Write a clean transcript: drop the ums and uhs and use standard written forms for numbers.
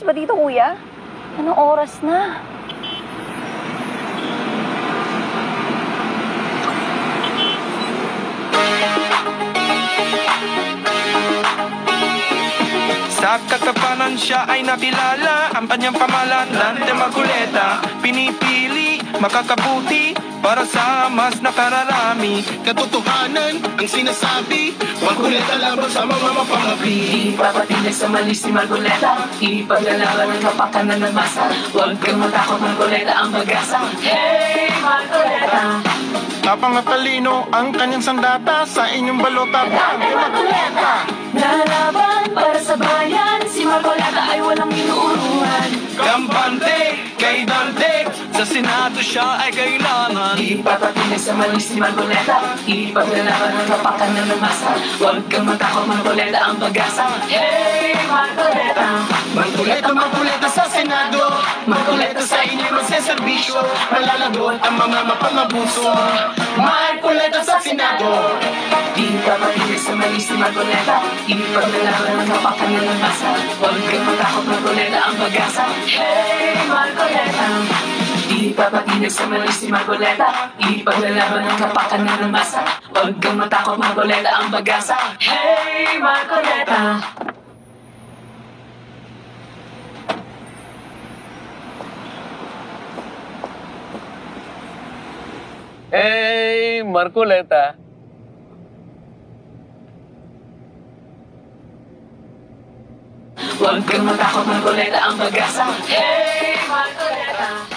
ba dito, kuya? Anong oras na? Sa katapanan siya ay nakilala, ang kanyang pamalan, Dante Marcoleta. Pinipili, makakabuti, para sa mas nakararami. Katotohanan ang sinasabi, Marcoleta laban sa mga mapangapi. Ipapatindig sa mali si Marcoleta, ipaglalaban ng kapakanan ng masa. Huwag kang matakot, Marcoleta ang pag-asa. Hey, Marcoleta! Tapang at talino ang kanyang sandata, sa inyong balota, Dante Marcoleta. Lalaban para sa bayan, si Marcoleta ay walang inuuruan. Kampante kay Dante, sa Senado siya ay kailangan. Ipapatindig sa mali si Marcoleta, ipaglalaban ng kapakanan ng masa. Huwag kang matakot, Marcoleta ang pag-asa. Hey, Marcoleta! Marcoleta, Marcoleta sa Senado, Marcoleta sa inyong magseserbisyo, malalagot ang mga mapangabuso. Marcoleta sa Senado. Ipapatindig sa mali si Marcoleta, ipaglalaban ng kapakanan ng masa. Huwag kang matakot, Marcoleta ang pag-asa. Hey, Marcoleta! Ipapatindig sa mali si Marcoleta, ipaglalaban ng kapakanan ng masa. Huwag kang matakot, Marcoleta ang pag-asa. Hey, Marcoleta! Hey, Marcoleta. Huwag kang matakot, Marcoleta ang pag-asa. Hey, Marcoleta!